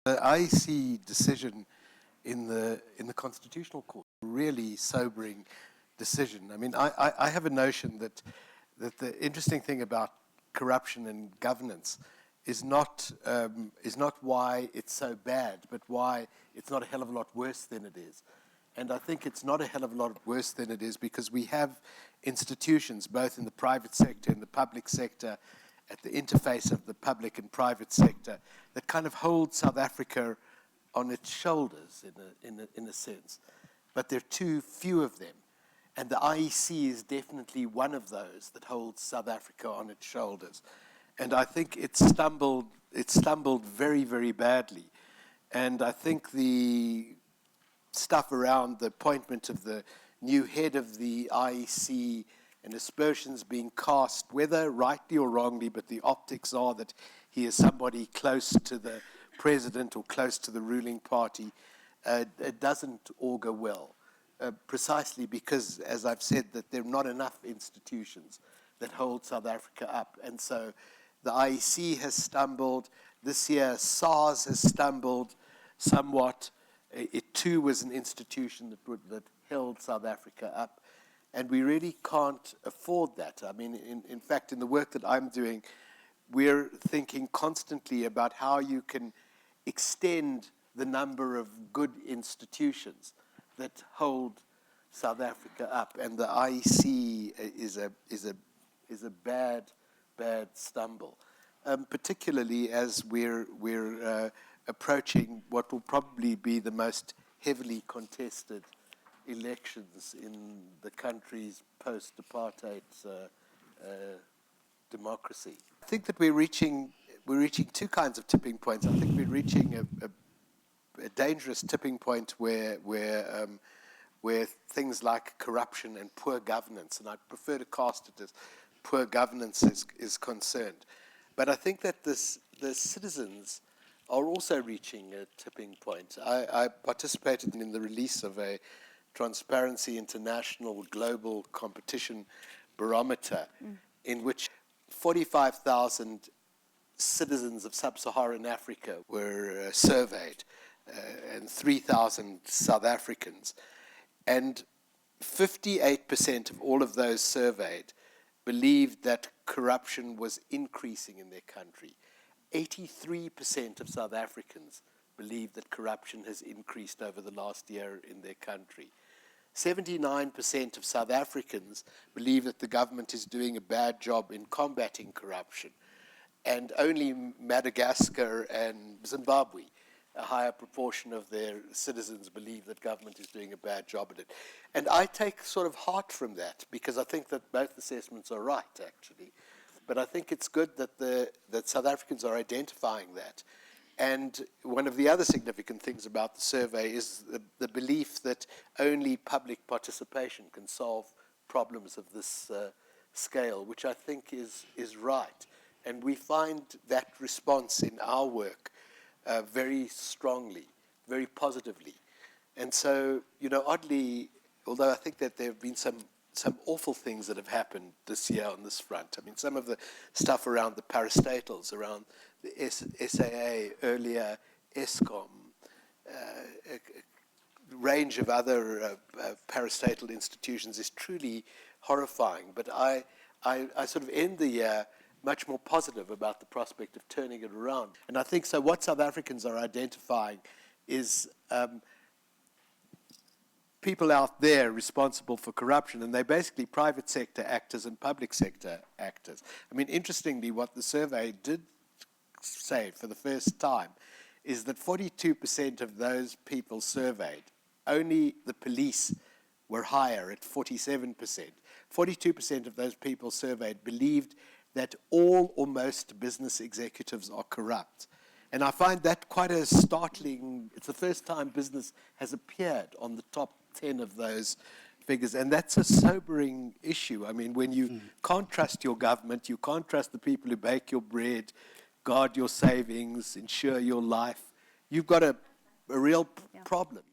The IEC decision in the Constitutional Court, really sobering decision. I mean, I have a notion that the interesting thing about corruption and governance is not why it's so bad, but why it's not a hell of a lot worse than it is. And I think it's not a hell of a lot worse than it is because we have institutions, both in the private sector and the public sector, at the interface of the public and private sector, that kind of hold South Africa on its shoulders, in a sense. But there are too few of them. And the IEC is definitely one of those that holds South Africa on its shoulders. And I think it stumbled very, very badly. And I think the stuff around the appointment of the new head of the IEC and aspersions being cast, whether rightly or wrongly, but the optics are that he is somebody close to the president or close to the ruling party, it doesn't augur well, precisely because, as I've said, that there are not enough institutions that hold South Africa up. And so the IEC has stumbled. This year, SARS has stumbled somewhat. It too was an institution that held South Africa up. And we really can't afford that. I mean, in fact, in the work that I'm doing, we're thinking constantly about how you can extend the number of good institutions that hold South Africa up. And the IEC is a bad stumble, particularly as we're approaching what will probably be the most heavily contested elections in the country's post-apartheid democracy. I think that we're reaching two kinds of tipping points. I think we're reaching a dangerous tipping point where things like corruption and poor governance, and I prefer to cast it as poor governance is concerned. But I think that the citizens are also reaching a tipping point. I participated in the release of a Transparency International Global Competition Barometer, in which 45,000 citizens of sub-Saharan Africa were surveyed, and 3,000 South Africans. And 58% of all of those surveyed believed that corruption was increasing in their country. 83% of South Africans believe that corruption has increased over the last year in their country. 79% of South Africans believe that the government is doing a bad job in combating corruption. And only Madagascar and Zimbabwe, a higher proportion of their citizens believe that government is doing a bad job at it. And I take sort of heart from that, because I think that both assessments are right, actually. But I think it's good that South Africans are identifying that. And one of the other significant things about the survey is the belief that only public participation can solve problems of this scale, which I think is right. And we find that response in our work very strongly, very positively. And so, oddly, although I think that there have been some awful things that have happened this year on this front. I mean, some of the stuff around the parastatals, around the SAA, earlier ESCOM, a range of other parastatal institutions is truly horrifying. But I sort of end the year much more positive about the prospect of turning it around. And I think so what South Africans are identifying is people out there responsible for corruption, and they're basically private sector actors and public sector actors. I mean, interestingly, what the survey did say for the first time is that 42% of those people surveyed, only the police were higher at 47%. 42% of those people surveyed believed that all or most business executives are corrupt. And I find that quite a startling, it's the first time business has appeared on the top 10 of those figures, and that's a sobering issue. I mean, when you can't trust your government, you can't trust the people who bake your bread, guard your savings, ensure your life, you've got a real problem.